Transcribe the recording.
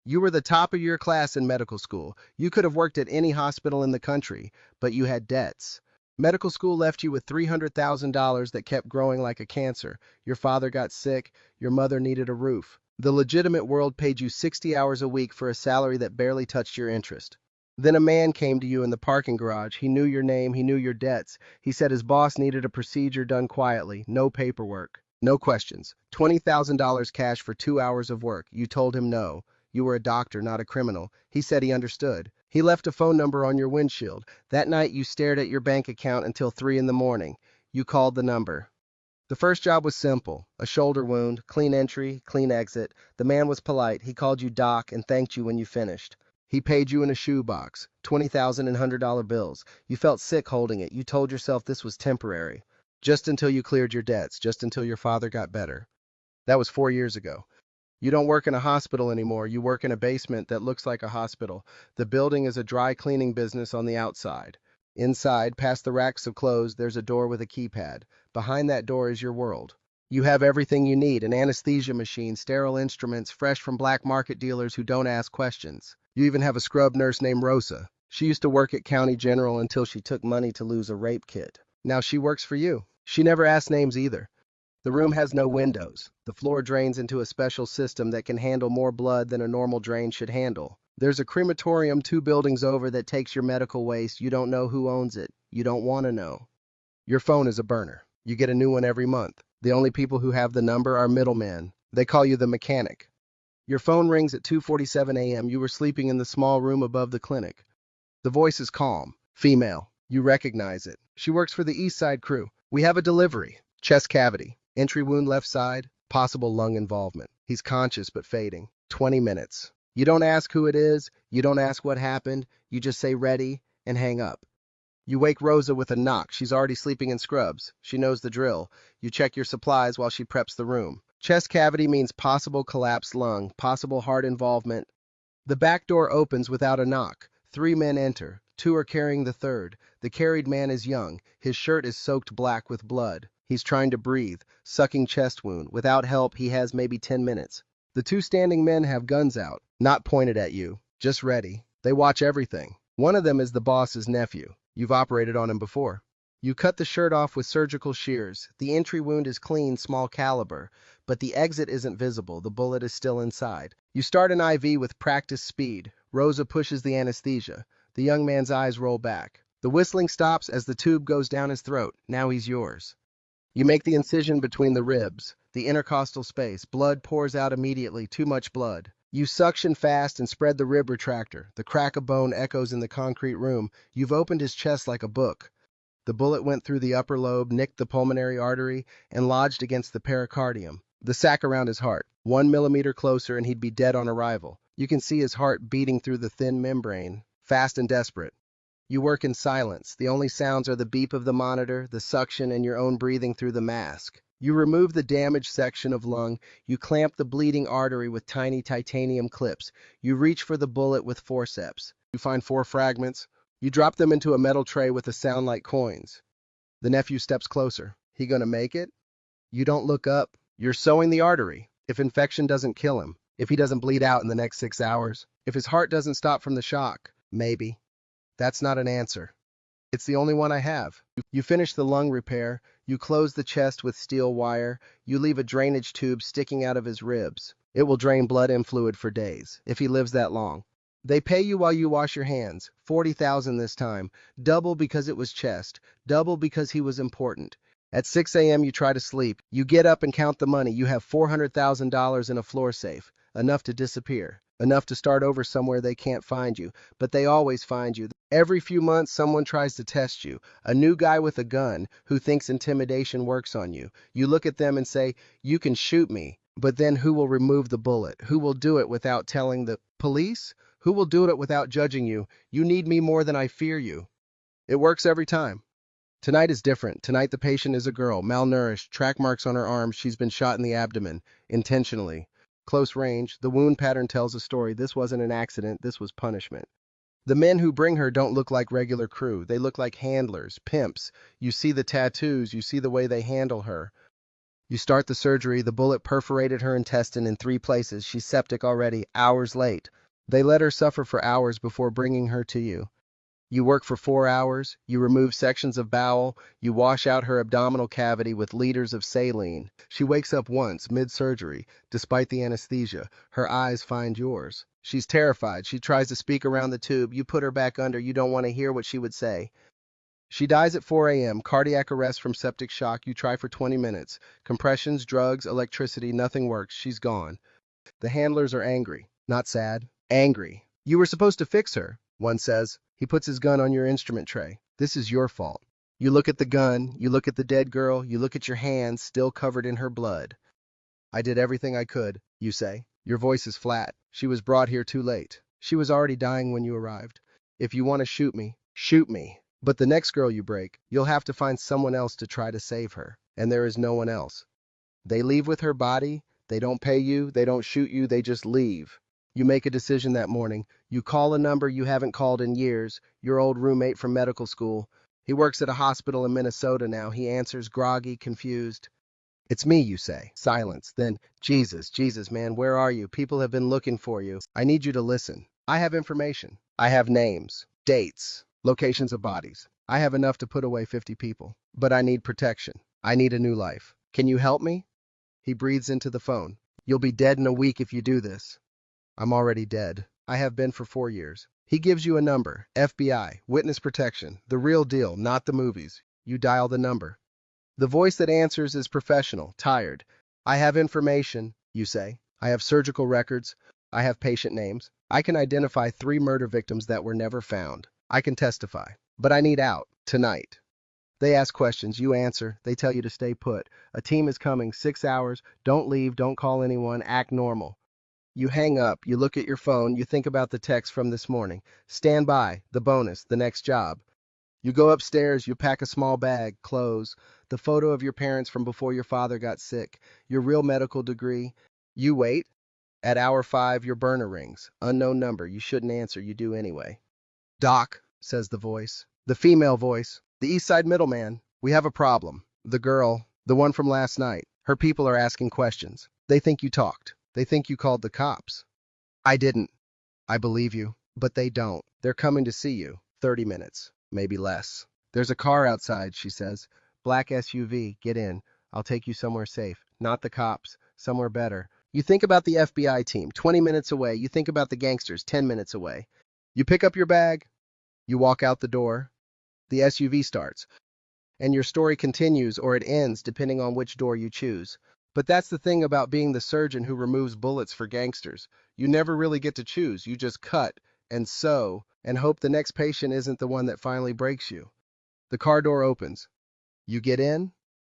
You were the top of your class in medical school. You could have worked at any hospital in the country, but you had debts. Medical school left you with $300,000 that kept growing like a cancer. Your father got sick. Your mother needed a roof. The legitimate world paid you 60 hours a week for a salary that barely touched your interest. Then a man came to you in the parking garage. He knew your name. He knew your debts. He said his boss needed a procedure done quietly. No paperwork. No questions. $20,000 cash for 2 hours of work. You told him no. You were a doctor, not a criminal. He said he understood. He left a phone number on your windshield. That night you stared at your bank account until 3 in the morning. You called the number. The first job was simple. A shoulder wound, clean entry, clean exit. The man was polite. He called you Doc and thanked you when you finished. He paid you in a shoebox, 20,000 in $100 bills. You felt sick holding it. You told yourself this was temporary. Just until you cleared your debts, just until your father got better. That was 4 years ago. You don't work in a hospital anymore. You work in a basement that looks like a hospital. The building is a dry cleaning business on the outside. Inside, past the racks of clothes, there's a door with a keypad. Behind that door is your world. You have everything you need, an anesthesia machine, sterile instruments, fresh from black market dealers who don't ask questions. You even have a scrub nurse named Rosa. She used to work at County General until she took money to lose a rape kit. Now she works for you. She never asks names either. The room has no windows. The floor drains into a special system that can handle more blood than a normal drain should handle. There's a crematorium 2 buildings over that takes your medical waste. You don't know who owns it. You don't want to know. Your phone is a burner. You get a new one every month. The only people who have the number are middlemen. They call you the mechanic. Your phone rings at 2:47 a.m. You were sleeping in the small room above the clinic. The voice is calm. Female. You recognize it. She works for the East Side crew. We have a delivery. Chest cavity. Entry wound left side, possible lung involvement. He's conscious but fading. 20 minutes. You don't ask who it is. You don't ask what happened. You just say ready and hang up. You wake Rosa with a knock. She's already sleeping in scrubs. She knows the drill. You check your supplies while she preps the room. Chest cavity means possible collapsed lung, possible heart involvement. The back door opens without a knock. 3 men enter. 2 are carrying the third. The carried man is young. His shirt is soaked black with blood. He's trying to breathe, sucking chest wound. Without help, he has maybe 10 minutes. The 2 standing men have guns out, not pointed at you, just ready. They watch everything. One of them is the boss's nephew. You've operated on him before. You cut the shirt off with surgical shears. The entry wound is clean, small caliber, but the exit isn't visible. The bullet is still inside. You start an IV with practice speed. Rosa pushes the anesthesia. The young man's eyes roll back. The whistling stops as the tube goes down his throat. Now he's yours. You make the incision between the ribs, the intercostal space. Blood pours out immediately, too much blood. You suction fast and spread the rib retractor. The crack of bone echoes in the concrete room. You've opened his chest like a book. The bullet went through the upper lobe, nicked the pulmonary artery, and lodged against the pericardium. The sac around his heart. 1 millimeter closer and he'd be dead on arrival. You can see his heart beating through the thin membrane, fast and desperate. You work in silence. The only sounds are the beep of the monitor, the suction, and your own breathing through the mask. You remove the damaged section of lung. You clamp the bleeding artery with tiny titanium clips. You reach for the bullet with forceps. You find 4 fragments. You drop them into a metal tray with a sound like coins. The nephew steps closer. He gonna make it? You don't look up. You're sewing the artery. If infection doesn't kill him. If he doesn't bleed out in the next 6 hours. If his heart doesn't stop from the shock. Maybe. That's not an answer. It's the only one I have. You finish the lung repair. You close the chest with steel wire. You leave a drainage tube sticking out of his ribs. It will drain blood and fluid for days, if he lives that long. They pay you while you wash your hands. 40,000 this time. Double because it was chest. Double because he was important. At 6 a.m. you try to sleep. You get up and count the money. You have $400,000 in a floor safe. Enough to disappear. Enough to start over somewhere they can't find you. But they always find you. Every few months someone tries to test you. A new guy with a gun who thinks intimidation works on you. You look at them and say, you can shoot me. But then who will remove the bullet? Who will do it without telling the police? Who will do it without judging you? You need me more than I fear you. It works every time. Tonight is different. Tonight the patient is a girl, malnourished, track marks on her arms. She's been shot in the abdomen, intentionally. Close range. The wound pattern tells a story. This wasn't an accident. This was punishment. The men who bring her don't look like regular crew. They look like handlers, pimps. You see the tattoos. You see the way they handle her. You start the surgery, the bullet perforated her intestine in 3 places. She's septic already, hours late. They let her suffer for hours before bringing her to you. You work for 4 hours, you remove sections of bowel, you wash out her abdominal cavity with liters of saline. She wakes up once, mid-surgery. Despite the anesthesia, her eyes find yours. She's terrified. She tries to speak around the tube. You put her back under. You don't want to hear what she would say. She dies at 4 a.m., cardiac arrest from septic shock. You try for 20 minutes. Compressions, drugs, electricity, nothing works. She's gone. The handlers are angry. Not sad. Angry. You were supposed to fix her, one says. He puts his gun on your instrument tray. This is your fault. You look at the gun, you look at the dead girl, you look at your hands still covered in her blood. I did everything I could, you say. Your voice is flat. She was brought here too late. She was already dying when you arrived. If you want to shoot me, shoot me. But the next girl you break, you'll have to find someone else to try to save her. And there is no one else. They leave with her body. They don't pay you. They don't shoot you. They just leave. You make a decision that morning. You call a number you haven't called in years, your old roommate from medical school. He works at a hospital in Minnesota now. He answers, groggy, confused. It's me, you say. Silence. Then, Jesus, man, where are you? People have been looking for you. I need you to listen. I have information. I have names, dates, locations of bodies. I have enough to put away 50 people. But I need protection. I need a new life. Can you help me? He breathes into the phone. You'll be dead in a week if you do this. I'm already dead. I have been for 4 years. He gives you a number. FBI, witness protection. The real deal, not the movies. You dial the number. The voice that answers is professional, tired. I have information, you say. I have surgical records. I have patient names. I can identify 3 murder victims that were never found. I can testify. But I need out, tonight. They ask questions. You answer. They tell you to stay put. A team is coming, 6 hours. Don't leave. Don't call anyone. Act normal. You hang up. You look at your phone. You think about the text from this morning. Stand by. The bonus. The next job. You go upstairs. You pack a small bag. Clothes. The photo of your parents from before your father got sick. Your real medical degree. You wait. At hour 5, your burner rings. Unknown number. You shouldn't answer. You do anyway. Doc, says the voice. The female voice. The East Side middleman. We have a problem. The girl, the one from last night. Her people are asking questions. They think you talked. They think you called the cops. I didn't. I believe you. But they don't. They're coming to see you. 30 minutes. Maybe less. There's a car outside, she says. Black SUV. Get in. I'll take you somewhere safe. Not the cops. Somewhere better. You think about the FBI team. 20 minutes away. You think about the gangsters. 10 minutes away. You pick up your bag. You walk out the door. The SUV starts. And your story continues or it ends depending on which door you choose. But that's the thing about being the surgeon who removes bullets for gangsters. You never really get to choose. You just cut and sew and hope the next patient isn't the one that finally breaks you. The car door opens. You get in.